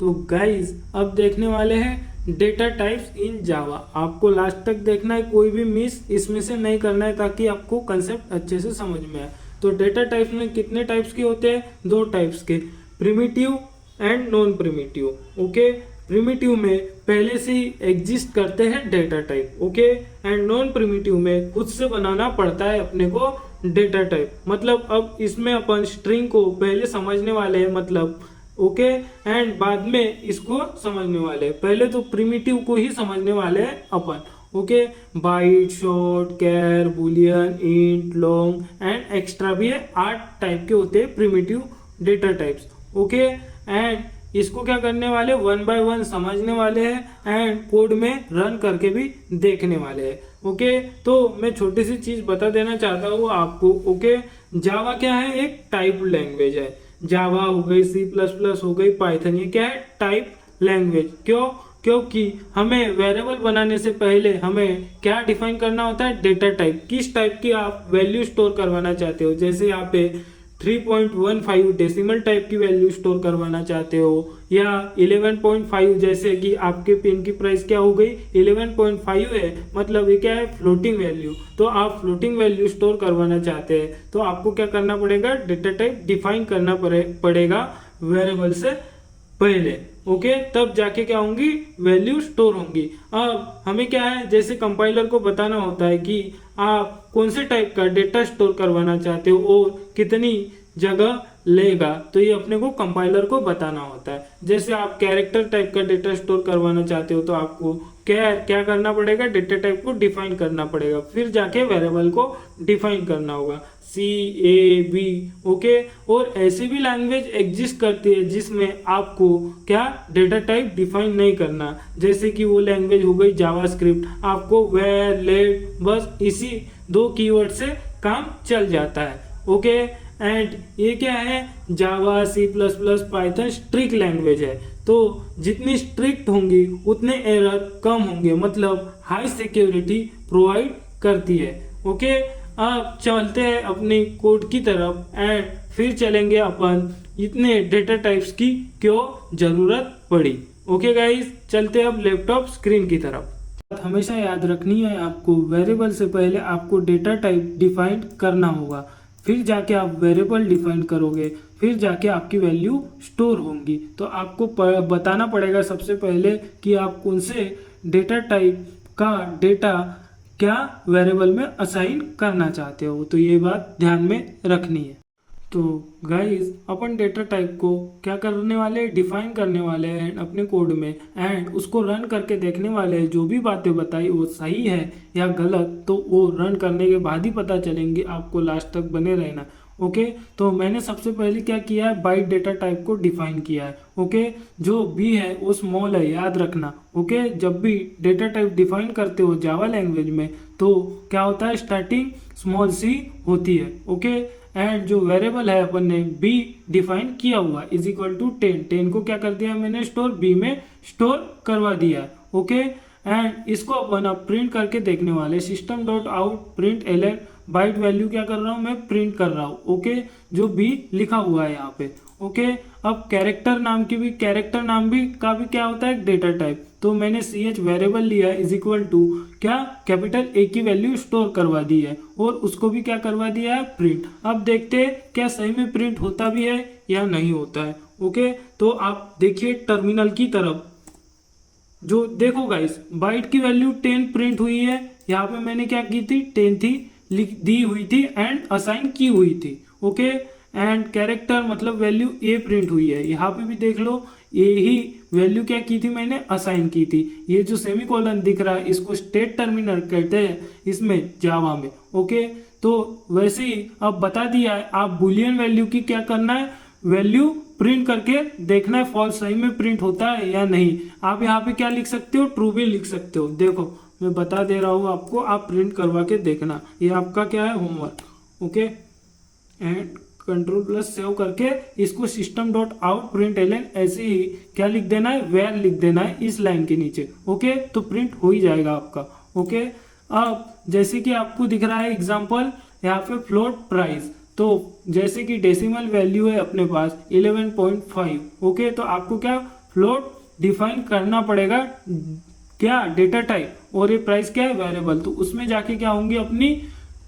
तो गाइस अब देखने वाले हैं डेटा टाइप्स इन जावा। आपको लास्ट तक देखना है, कोई भी मिस इसमें से नहीं करना है ताकि आपको कंसेप्ट अच्छे से समझ में आए। तो डेटा टाइप्स में कितने टाइप्स के होते हैं? दो टाइप्स के, primitive and non primitive. Okay, primitive में पहले से ही एग्जिस्ट करते हैं data type. Okay, and non primitive में खुद से बनाना पड़ता है अपने को डेटा टाइप। मतलब अब इसमें अपन स्ट्रिंग को पहले समझने वाले हैं, मतलब ओके एंड बाद में इसको समझने वाले हैं। पहले तो प्रिमिटिव को ही समझने वाले हैं अपन। Okay, byte, short, char, boolean, int, long and extra भी है। 8 टाइप के होते हैं primitive data types. Okay, and इसको क्या करने वाले, 1 बाय 1 समझने वाले हैं एंड कोड में रन करके भी देखने वाले हैं। ओके, तो मैं छोटी सी चीज बता देना चाहता हूँ आपको। ओके, जावा क्या है? एक टाइप लैंग्वेज है। जावा हो गई, C++ हो गई, पाइथन, ये क्या है? Type language. क्यों? क्योंकि हमें वेरिएबल बनाने से पहले हमें क्या डिफाइन करना होता है? Data type. किस टाइप की आप वैल्यू स्टोर करवाना चाहते हो? जैसे यहाँ पे 3.15 डेसिमल टाइप की वैल्यू स्टोर करवाना चाहते हो, या 11.5, जैसे कि आपके पेन की प्राइस क्या हो गई? 11.5 है, मतलब ये क्या है? Floating value. तो आप फ्लोटिंग वैल्यू स्टोर करवाना चाहते हैं तो आपको क्या करना पड़ेगा? डेटा टाइप डिफाइन करना पड़ेगा वेरिएबल से पहले। ओके, तब जाके क्या होंगी? वैल्यू स्टोर होंगी। अब हमें क्या है, जैसे कंपाइलर को बताना होता है कि आप कौन से टाइप का डेटा स्टोर करवाना चाहते हो और कितनी जगह लेगा, तो ये अपने को कंपाइलर को बताना होता है। जैसे आप कैरेक्टर टाइप का डेटा स्टोर करवाना चाहते हो तो आपको क्या करना पड़ेगा? डेटा टाइप को डिफाइन करना पड़ेगा, फिर जाके वेरिएबल को डिफाइन करना होगा, C, A, B। ओके, और ऐसी भी लैंग्वेज एग्जिस्ट करती है जिसमें आपको क्या डेटा टाइप डिफाइन नहीं करना। जैसे कि वो लैंग्वेज हो गई जावास्क्रिप्ट। आपको वेर, लेट, बस इसी 2 कीवर्ड से काम चल जाता है। ओके, एंड ये क्या है? जावा, C++, पाइथन स्ट्रिक्ट लैंग्वेज है। तो जितनी स्ट्रिक्ट होंगी उतने एरर कम होंगे, मतलब हाई सिक्योरिटी प्रोवाइड करती है। ओके, अब चलते हैं अपनी कोड की तरफ एंड फिर चलेंगे अपन इतने डेटा टाइप्स की क्यों जरूरत पड़ी। ओके गाइस, चलते हैं अब लैपटॉप स्क्रीन की तरफ। हमेशा याद रखनी है आपको, वेरिएबल से पहले आपको डेटा टाइप डिफाइन करना होगा, फिर जाके आप वेरिएबल डिफाइन करोगे, फिर जाके आपकी वैल्यू स्टोर होंगी। तो आपको बताना पड़ेगा सबसे पहले कि आप कौन से डेटा टाइप का डेटा क्या वेरिएबल में असाइन करना चाहते हो, तो ये बात ध्यान में रखनी है। तो गाइस अपन डेटा टाइप को क्या करने वाले हैं? डिफाइन करने वाले हैं अपने कोड में एंड उसको रन करके देखने वाले हैं। जो भी बातें बताई वो सही है या गलत, तो वो रन करने के बाद ही पता चलेंगे। आपको लास्ट तक बने रहना। ओके, तो मैंने सबसे पहले क्या किया है? बाइट डेटा टाइप को डिफाइन किया है। ओके, जो बी है वो स्मॉल है, याद रखना। ओके, जब भी डेटा टाइप डिफाइन करते हो जावा लैंग्वेज में तो क्या होता है? स्टार्टिंग स्मॉल सी होती है। ओके, एंड जो वेरिएबल है अपन ने बी डिफाइन किया हुआ इज इक्वल टू 10 को क्या कर दिया मैंने? स्टोर बी में स्टोर करवा दिया। ओके, एंड इसको अपन अब प्रिंट करके देखने वाले। System dot out print LN byte value क्या कर रहा हूँ मैं? प्रिंट कर रहा हूँ। ओके, जो बी लिखा हुआ है यहाँ पे। ओके, अब कैरेक्टर नाम की भी, कैरेक्टर नाम भी का भी क्या होता है? Data type. तो मैंने CH वेरिएबल लिया इज इक्वल टू क्या? कैपिटल A की वैल्यू स्टोर करवा दी है और उसको भी क्या करवा दिया है? प्रिंट। अब देखते हैं क्या सही में प्रिंट होता भी है या नहीं होता है। ओके, तो आप देखिए टर्मिनल की तरफ, जो देखो गाइस बाइट की वैल्यू 10 प्रिंट हुई है। यहाँ पे मैंने क्या की थी? 10 थी, लिख दी हुई थी एंड असाइन की हुई थी। ओके, एंड कैरेक्टर मतलब वैल्यू A प्रिंट हुई है। यहाँ पे भी देख लो A ही वैल्यू क्या की थी? मैंने असाइन की थी। ये जो सेमीकोलन दिख रहा है इसको स्टेट टर्मिनल कहते हैं इसमें जावा में। ओके, तो वैसे ही अब बता दिया है, आप बुलियन वैल्यू की क्या करना है? वैल्यू प्रिंट करके देखना है फॉल्स सही में प्रिंट होता है या नहीं। आप यहाँ पे क्या लिख सकते हो? ट्रू भी लिख सकते हो। देखो मैं बता दे रहा हूँ आपको, आप प्रिंट करवा के देखना। ये आपका क्या है? Homework. Okay, and Ctrl+ save करके इसको system dot out print LN ऐसे ही क्या लिख देना है? वेर लिख देना है इस लाइन के नीचे। ओके, तो प्रिंट हो ही जाएगा आपका। ओके, अब जैसे कि आपको दिख रहा है एग्जांपल यहाँ पे फ्लोट प्राइस, तो जैसे कि डेसिमल वैल्यू है अपने पास 11.5। ओके, तो आपको क्या फ्लोट डिफाइन करना पड़ेगा, क्या, डेटा टाइप, और ये प्राइस क्या है, वेरिएबल। तो उसमें जाके क्या होंगी, अपनी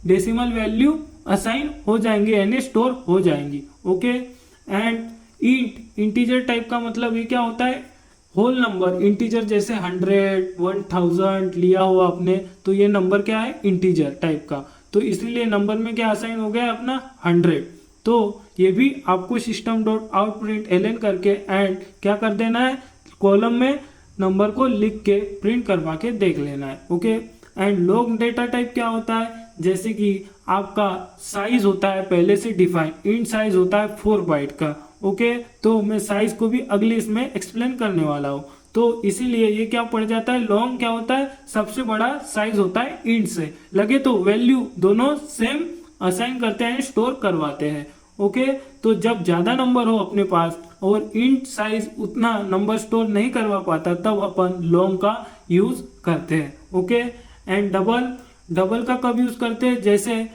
डेसिमल वैल्यू असाइन हो जाएंगे यानी स्टोर हो जाएंगी। ओके। एंड इंटीजर टाइप का मतलब ये क्या होता है, होल नंबर। इंटीजर जैसे 100, 1000 लिया हुआ आपने, तो ये नंबर क्या है, इंटीजर टाइप का, तो इसीलिए नंबर में क्या असाइन हो गया अपना 100। तो ये भी आपको system dot out print L करके एंड क्या कर देना है, कॉलम में नंबर को लिख के प्रिंट करवा के देख लेना है। Okay. And long data type क्या होता है, जैसे कि आपका साइज होता है पहले से डिफाइन, इंट साइज होता है 4 बाइट का। ओके। तो मैं साइज को भी अगले इसमें एक्सप्लेन करने वाला हूँ, तो इसीलिए ये क्या पड़ जाता है, लॉन्ग क्या होता है, सबसे बड़ा साइज होता है इंट से, लगे तो वैल्यू दोनों सेम असाइन करते हैं, स्टोर करवाते हैं। ओके। तो जब ज्यादा नंबर हो अपने पास और इंट साइज उतना नंबर स्टोर नहीं करवा पाता, तब अपन लॉन्ग का यूज करते हैं। ओके। एंड डबल का कब यूज करते हैं, जैसे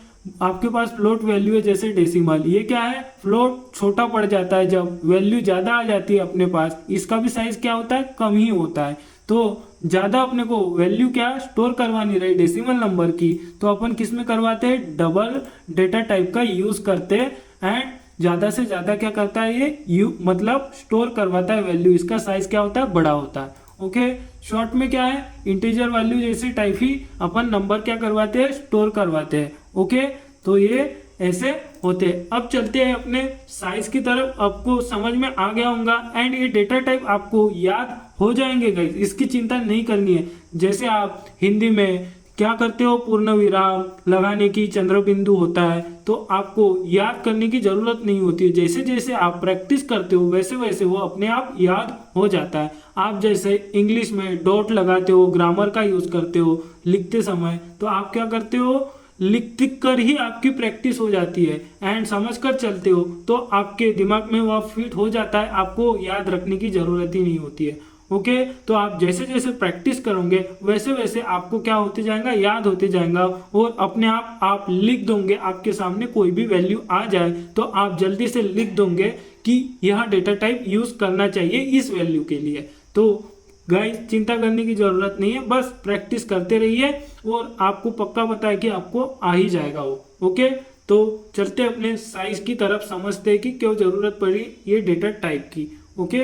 आपके पास फ्लोट वैल्यू है जैसे डेसिमल, ये क्या है, फ्लोट छोटा पड़ जाता है जब वैल्यू ज्यादा आ जाती है अपने पास, इसका भी साइज क्या होता है, कम ही होता है। तो ज्यादा अपने को वैल्यू क्या स्टोर करवानी रही डेसिमल नंबर की, तो अपन किस में करवाते हैं, डबल डेटा टाइप का यूज करते हैं। एंड ज्यादा से ज्यादा क्या करता है ये मतलब स्टोर करवाता है वैल्यू, इसका साइज क्या होता है, बड़ा होता है। ओके। शॉर्ट में क्या है, इंटीजर वैल्यू जैसे टाइप ही अपन नंबर क्या करवाते हैं, स्टोर करवाते हैं। ओके। तो ये ऐसे होते हैं। अब चलते हैं अपने साइज की तरफ, आपको समझ में आ गया होगा एंड ये डेटा टाइप आपको याद हो जाएंगे गाइस, इसकी चिंता नहीं करनी है। जैसे आप हिंदी में क्या करते हो, पूर्ण विराम लगाने की चंद्र बिंदु होता है, तो आपको याद करने की जरूरत नहीं होती है, जैसे जैसे आप प्रैक्टिस करते हो वैसे वैसे वो अपने आप याद हो जाता है। आप जैसे इंग्लिश में डॉट लगाते हो, ग्रामर का यूज करते हो लिखते समय, तो आप क्या करते हो, लिख कर ही आपकी प्रैक्टिस हो जाती है एंड समझ कर चलते हो, तो आपके दिमाग में वह फिट हो जाता है, आपको याद रखने की जरूरत ही नहीं होती है। ओके। तो आप जैसे जैसे प्रैक्टिस करोगे वैसे वैसे आपको क्या होते जाएगा, याद होते जाएगा, और अपने आप लिख दोगे, आपके सामने कोई भी वैल्यू आ जाए तो आप जल्दी से लिख दोगे कि यह डेटा टाइप यूज करना चाहिए इस वैल्यू के लिए। तो गाइस चिंता करने की जरूरत नहीं है, बस प्रैक्टिस करते रहिए और आपको पक्का पता है कि आपको आ ही जाएगा वो। ओके। तो चलते अपने साइज की तरफ, समझते हैं कि क्यों जरूरत पड़ी ये डेटा टाइप की। ओके।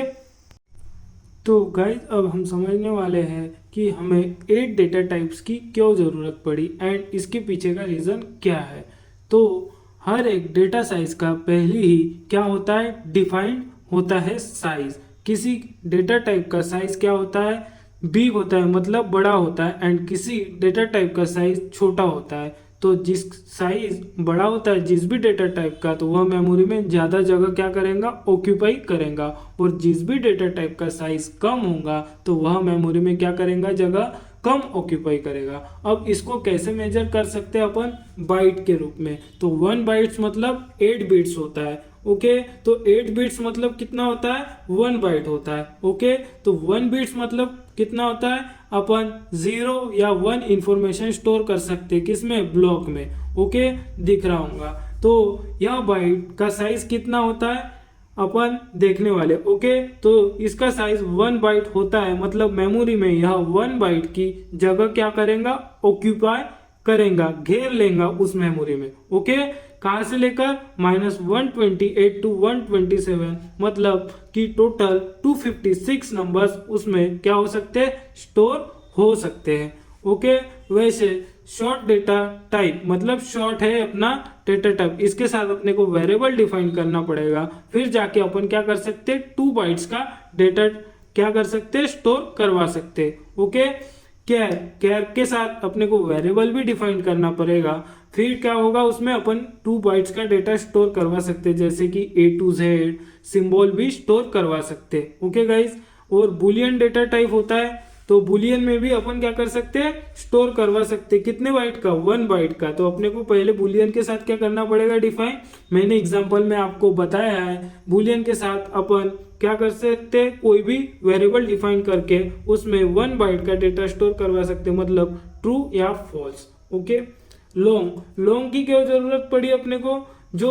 तो गाइस अब हम समझने वाले हैं कि हमें 8 डेटा टाइप्स की क्यों ज़रूरत पड़ी एंड इसके पीछे का रीज़न क्या है। तो हर एक डेटा साइज का पहले ही क्या होता है, डिफाइंड होता है साइज। किसी डेटा टाइप का साइज क्या होता है, बिग होता है मतलब बड़ा होता है, एंड किसी डेटा टाइप का साइज छोटा होता है। तो जिस साइज बड़ा होता है जिस भी डेटा टाइप का, तो वह मेमोरी में ज़्यादा जगह क्या करेगा, ऑक्यूपाई करेगा, और जिस भी डेटा टाइप का साइज कम होगा तो वह मेमोरी में क्या करेगा, जगह कम ऑक्यूपाई करेगा। अब इसको कैसे मेजर कर सकते हैं अपन, बाइट के रूप में। तो 1 बाइट्स मतलब 8 बिट्स होता है। ओके। तो 8 बिट्स मतलब कितना होता है, 1 बाइट होता है। ओके। तो 1 बिट्स मतलब कितना होता है, अपन 0 या 1 इंफॉर्मेशन स्टोर कर सकते हैं, किसमें, ब्लॉक में। ओके। दिख रहा होगा। तो यह बाइट का साइज कितना होता है अपन देखने वाले। ओके। तो इसका साइज 1 बाइट होता है, मतलब मेमोरी में यह 1 बाइट की जगह क्या करेगा, ऑक्यूपाई करेगा, घेर लेगा उस मेमोरी में। ओके। कहाँ से लेकर -128 to 127, मतलब कि टोटल 256 नंबर्स उसमें क्या हो सकते हैं, स्टोर हो सकते हैं। ओके। वैसे शॉर्ट डेटा टाइप मतलब शॉर्ट है अपना डेटा टाइप, इसके साथ अपने को वेरिएबल डिफाइन करना पड़ेगा, फिर जाके अपन क्या कर सकते हैं, 2 बाइट्स का डेटा क्या कर सकते हैं, स्टोर करवा सकते हैं। ओके। कैर के साथ अपने को वेरिएबल भी डिफाइन करना पड़ेगा, फिर क्या होगा उसमें अपन 2 बाइट्स का डेटा स्टोर करवा सकते हैं, जैसे कि A to Z सिंबल भी स्टोर करवा सकते हैं। Okay guys. और बुलियन डेटा टाइप होता है, तो बुलियन में भी अपन क्या कर सकते हैं, स्टोर करवा सकते हैं, कितने बाइट का, 1 बाइट का। तो अपने को पहले बुलियन के साथ क्या करना पड़ेगा, डिफाइन। मैंने एग्जांपल में आपको बताया है, बुलियन के साथ अपन क्या कर सकते हैं, कोई भी वेरिएबल डिफाइन करके उसमें 1 बाइट का डेटा स्टोर करवा सकते हैं, मतलब ट्रू या फॉल्स। ओके। लॉन्ग की क्यों जरूरत पड़ी अपने को, जो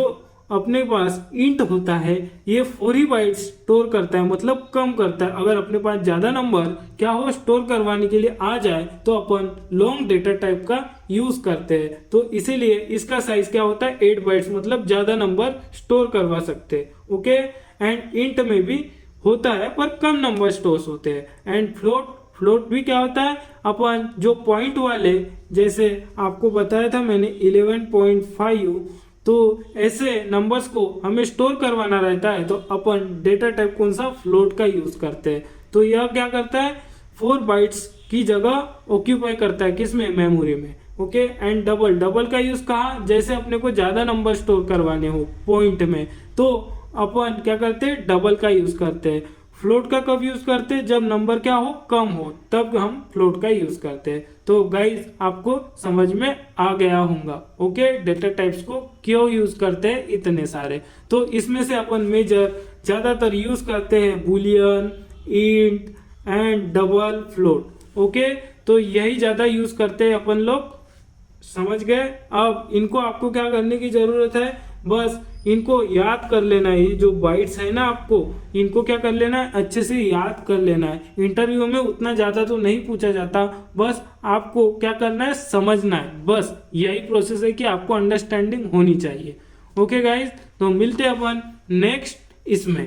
अपने पास इंट होता है ये 4 ही बाइट स्टोर करता है, मतलब कम करता है। अगर अपने पास ज्यादा नंबर क्या हो स्टोर करवाने के लिए आ जाए तो अपन लॉन्ग डेटा टाइप का यूज करते हैं। तो इसीलिए इसका साइज क्या होता है 8 बाइट्स, मतलब ज्यादा नंबर स्टोर करवा सकते हैं। ओके, एंड इंट में भी होता है पर कम नंबर स्टोर होते हैं। एंड फ्लोट भी क्या होता है, अपन जो पॉइंट वाले, जैसे आपको बताया था मैंने 11.5, तो ऐसे नंबर्स को हमें स्टोर करवाना रहता है तो अपन डेटा टाइप कौन सा फ्लोट का यूज करते हैं। तो यह क्या करता है 4 बाइट्स की जगह ऑक्यूपाई करता है, किसमें, मेमोरी में। ओके, एंड डबल का यूज कहाँ, जैसे अपने को ज्यादा नंबर स्टोर करवाने हो पॉइंट में तो अपन क्या करते हैं डबल का यूज करते हैं। फ्लोट का कब यूज करते हैं, जब नंबर क्या हो कम हो, तब हम फ्लोट का यूज करते हैं। तो गाइज आपको समझ में आ गया होगा। ओके, डेटा टाइप्स को क्यों यूज करते हैं इतने सारे। तो इसमें से अपन मेजर ज्यादातर यूज करते हैं Boolean, int and double, float. Okay, तो यही ज्यादा यूज करते हैं अपन लोग, समझ गए। अब इनको आपको क्या करने की जरूरत है, बस इनको याद कर लेना है। ये जो बाइट्स है ना, आपको इनको क्या कर लेना है, अच्छे से याद कर लेना है। इंटरव्यू में उतना ज्यादा तो नहीं पूछा जाता, बस आपको क्या करना है, समझना है। बस यही प्रोसेस है कि आपको अंडरस्टैंडिंग होनी चाहिए। ओके गाइज, तो मिलते हैं अपन नेक्स्ट इसमें।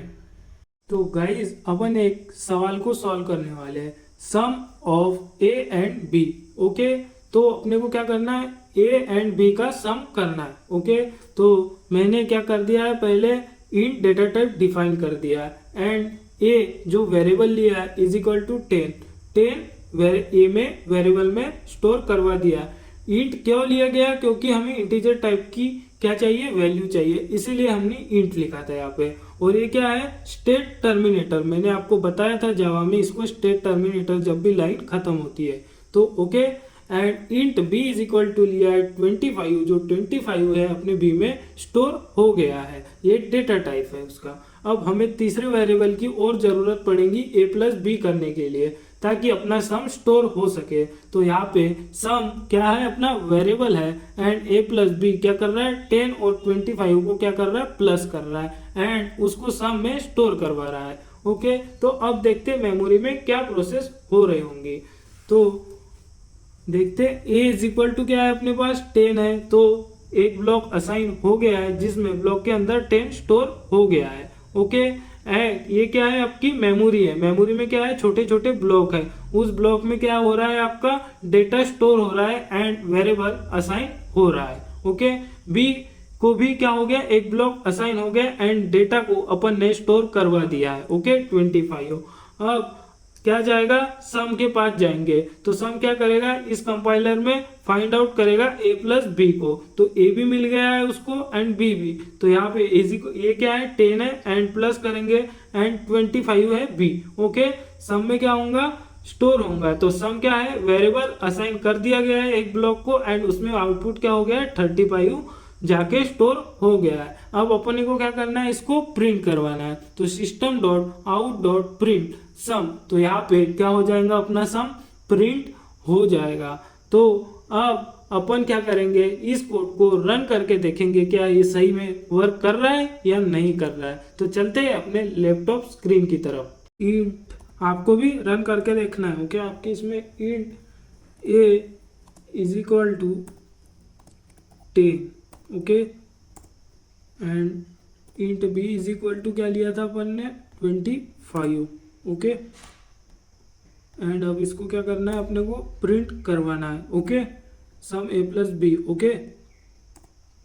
तो गाइज अपन एक सवाल को सॉल्व करने वाले हैं, sum of A and B. Okay, तो अपने को क्या करना है, ए एंड बी का सम करना है। ओके, तो मैंने क्या कर दिया है, पहले इंट डेटा टाइप डिफाइन कर दिया है एंड ए जो वेरिएबल लिया है इज इक्वल टू 10 ए में वेरिएबल में स्टोर करवा दिया। इंट क्यों लिया गया, क्योंकि हमें इंटीजर टाइप की क्या चाहिए, वैल्यू चाहिए, इसीलिए हमने इंट लिखा था यहाँ पे। और ये क्या है, स्टेट टर्मिनेटर। मैंने आपको बताया था जावा में इसको स्टेट टर्मिनेटर जब भी लाइन खत्म होती है तो। Okay, and int b is equal to लिया है 25, जो 25 है अपने बी में स्टोर हो गया है, ये डेटा टाइप है उसका। अब हमें तीसरे वेरिएबल की और जरूरत पड़ेगी ए प्लस बी करने के लिए, ताकि अपना सम स्टोर हो सके। तो यहाँ पे सम क्या है, अपना वेरिएबल है एंड ए प्लस बी क्या कर रहा है, 10 और 25 को क्या कर रहा है, प्लस कर रहा है एंड उसको सम में स्टोर करवा रहा है। ओके, तो अब देखते हैं मेमोरी में क्या प्रोसेस हो रहे होंगे। तो देखते हैं ए इज इक्वल टू क्या है, अपने पास 10 है, तो एक ब्लॉक असाइन हो गया है जिसमें ब्लॉक के अंदर 10 स्टोर हो गया है। ओके, एंड ये क्या है, आपकी मेमोरी है। मेमोरी में क्या है, छोटे छोटे ब्लॉक है, उस ब्लॉक में क्या हो रहा है, आपका डेटा स्टोर हो रहा है एंड वेरिएबल असाइन हो रहा है। ओके, बी को भी क्या हो गया, एक ब्लॉक असाइन हो गया एंड डेटा को अपन ने स्टोर करवा दिया है। ओके, 25। अब क्या जाएगा, सम के पास जाएंगे, तो सम क्या करेगा, इस कंपाइलर में फाइंड आउट करेगा ए प्लस बी को। तो ए भी मिल गया है उसको एंड बी भी, तो यहाँ पे ए क्या है, 10 है एंड प्लस करेंगे एंड 25 है बी। ओके, सम में क्या होगा, स्टोर होगा। तो सम क्या है, वेरिएबल असाइन कर दिया गया है एक ब्लॉक को एंड उसमें आउटपुट क्या हो गया है, 35 जाके स्टोर हो गया है। अब अपन को क्या करना है, इसको प्रिंट करवाना है। तो system dot out dot print sum, तो यहाँ पे क्या हो जाएगा, अपना सम प्रिंट हो जाएगा। तो अब अपन क्या करेंगे, इस कोड को रन करके देखेंगे क्या ये सही में वर्क कर रहा है या नहीं कर रहा है। तो चलते हैं अपने लैपटॉप स्क्रीन की तरफ। इंट आपको भी रन करके देखना है। ओके, आपके इसमें int a is equal to 10, okay, and int b is equal to क्या लिया था अपन ने, 25। ओके, एंड अब इसको क्या करना है, अपने को प्रिंट करवाना है। Okay, sum a plus b. Okay,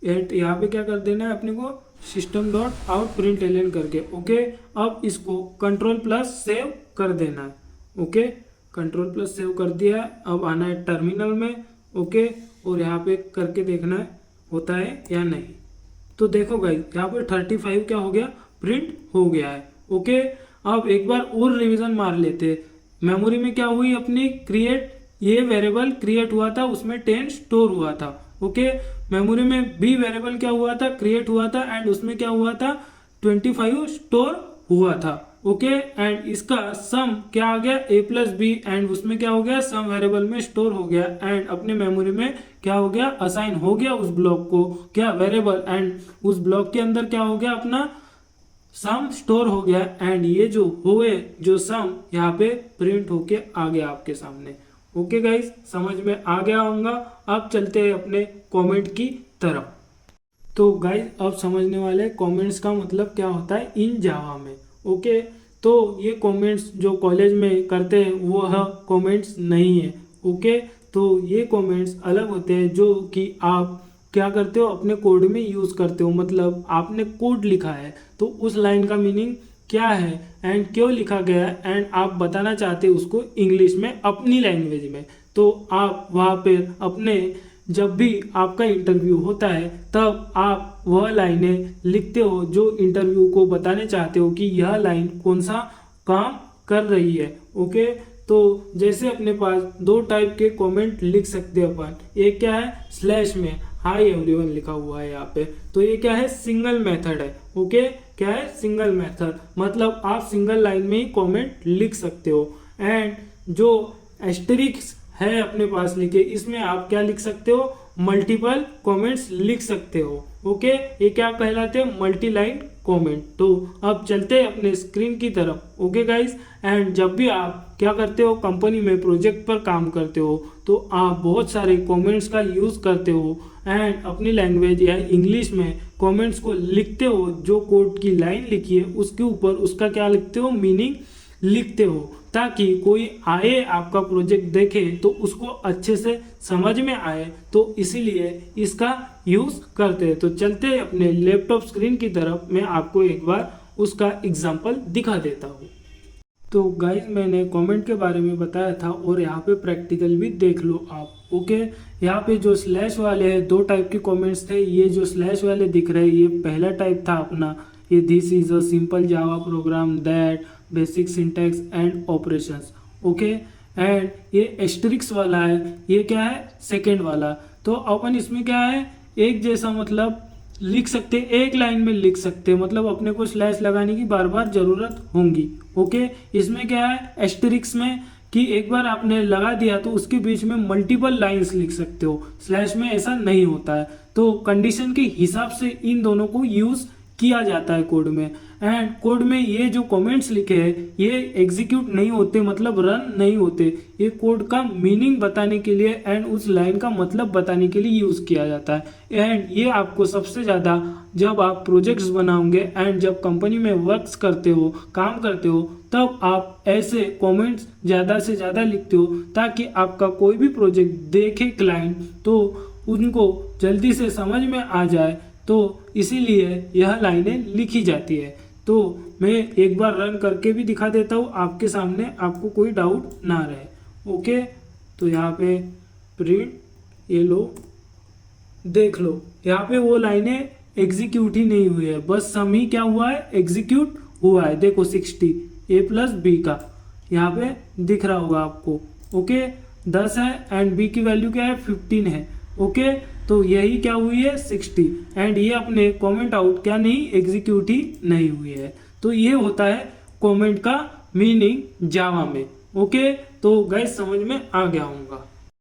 and यहाँ पे क्या कर देना है अपने को, system dot out print LN करके। ओके, अब इसको कंट्रोल प्लस सेव कर देना है। ओके, कंट्रोल प्लस सेव कर दिया है। अब आना है टर्मिनल में। ओके, और यहाँ पे करके देखना है होता है या नहीं। तो देखो गाइस, यहाँ पे 35 क्या हो गया, प्रिंट हो गया है। ओके, अब एक बार और रिवीजन मार लेते। मेमोरी में क्या हुई अपनी, क्रिएट, ये वेरिएबल क्रिएट हुआ था, उसमें 10 स्टोर हुआ था। ओके, मेमोरी में बी वेरिएबल क्या हुआ था, क्रिएट हुआ था एंड उसमें क्या हुआ था, 25 स्टोर हुआ था। ओके। एंड इसका सम क्या आ गया a प्लस बी, एंड उसमें क्या हो गया सम वेरिएबल में स्टोर हो गया एंड अपने मेमोरी में क्या हो गया असाइन हो गया उस ब्लॉक को क्या वेरिएबल, एंड उस ब्लॉक के अंदर क्या हो गया अपना सम स्टोर हो गया एंड ये जो हुए जो सम यहाँ पे प्रिंट होके आ गया आपके सामने। ओके गाइस, समझ में आ गया होगा। अब चलते हैं अपने कमेंट की तरफ। तो गाइस अब समझने वाले कमेंट्स का मतलब क्या होता है इन जावा में। ओके, तो ये कमेंट्स जो कॉलेज में करते हैं वो कमेंट्स नहीं है। ओके, तो ये कमेंट्स अलग होते हैं जो कि आप क्या करते हो अपने कोड में यूज़ करते हो। मतलब आपने कोड लिखा है तो उस लाइन का मीनिंग क्या है एंड क्यों लिखा गया है एंड आप बताना चाहते हो उसको इंग्लिश में अपनी लैंग्वेज में, तो आप वहाँ पे अपने जब भी आपका इंटरव्यू होता है तब आप वह लाइनें लिखते हो जो इंटरव्यू को बताने चाहते हो कि यह लाइन कौन सा काम कर रही है। ओके, तो जैसे अपने पास दो टाइप के कमेंट लिख सकते हैं अपन। एक क्या है स्लैश में हाय एवरीवन लिखा हुआ है यहाँ पे, तो ये क्या है सिंगल मेथड है। ओके, क्या है सिंगल मेथड, मतलब आप सिंगल लाइन में ही कमेंट लिख सकते हो। एंड जो एस्टेरिक्स है अपने पास लिखे इसमें आप क्या लिख सकते हो मल्टीपल कमेंट्स लिख सकते हो। ओके, ये क्या कहलाते हैं मल्टी लाइन कमेंट। तो अब चलते हैं अपने स्क्रीन की तरफ। ओके गाइस, एंड जब भी आप क्या करते हो कंपनी में प्रोजेक्ट पर काम करते हो तो आप बहुत सारे कमेंट्स का यूज़ करते हो एंड अपनी लैंग्वेज या इंग्लिश में कमेंट्स को लिखते हो। जो कोड की लाइन लिखी है उसके ऊपर उसका क्या लिखते हो मीनिंग लिखते हो, ताकि कोई आए आपका प्रोजेक्ट देखे तो उसको अच्छे से समझ में आए, तो इसीलिए इसका यूज़ करते हैं। तो चलते हैं अपने लैपटॉप स्क्रीन की तरफ, मैं आपको एक बार उसका एग्जांपल दिखा देता हूँ। तो गाइस मैंने कमेंट के बारे में बताया था और यहाँ पे प्रैक्टिकल भी देख लो आप। ओके, यहाँ पे जो स्लैश वाले हैं दो टाइप के कमेंट्स थे। ये जो स्लैश वाले दिख रहे हैं ये पहला टाइप था अपना, ये this is a simple Java program that basic syntax and operations. Okay, and ये एस्टेरिक्स वाला है, ये क्या है सेकेंड वाला। तो अपन इसमें क्या है एक जैसा मतलब लिख सकते, एक लाइन में लिख सकते, मतलब अपने को स्लैश लगाने की बार बार जरूरत होगी। ओके, इसमें क्या है एस्टेरिक्स में कि एक बार आपने लगा दिया तो उसके बीच में मल्टीपल लाइंस लिख सकते हो, स्लैश में ऐसा नहीं होता है। तो कंडीशन के हिसाब से इन दोनों को यूज किया जाता है कोड में। एंड कोड में ये जो कमेंट्स लिखे हैं ये एग्जीक्यूट नहीं होते, मतलब रन नहीं होते, ये कोड का मीनिंग बताने के लिए एंड उस लाइन का मतलब बताने के लिए यूज़ किया जाता है। एंड ये आपको सबसे ज़्यादा जब आप प्रोजेक्ट्स बनाओगे एंड जब कंपनी में वर्क्स करते हो काम करते हो तब आप ऐसे कमेंट्स ज़्यादा से ज़्यादा लिखते हो, ताकि आपका कोई भी प्रोजेक्ट देखे क्लाइंट तो उनको जल्दी से समझ में आ जाए, तो इसीलिए यह लाइनें लिखी जाती है। तो मैं एक बार रन करके भी दिखा देता हूँ आपके सामने, आपको कोई डाउट ना रहे। ओके, तो यहाँ पे प्रिंट ये लो देख लो, यहाँ पे वो लाइनें एग्जीक्यूट ही नहीं हुई है, बस सम ही क्या हुआ है एग्जीक्यूट हुआ है। देखो 60 a प्लस बी का यहाँ पे दिख रहा होगा आपको। ओके, 10 है एंड b की वैल्यू क्या है 15 है। ओके, तो यही क्या हुई है 60 एंड ये अपने कमेंट आउट क्या नहीं एग्जीक्यूट ही नहीं हुई है। तो ये होता है कमेंट का मीनिंग जावा में। ओके, तो गाइस समझ में आ गया होगा।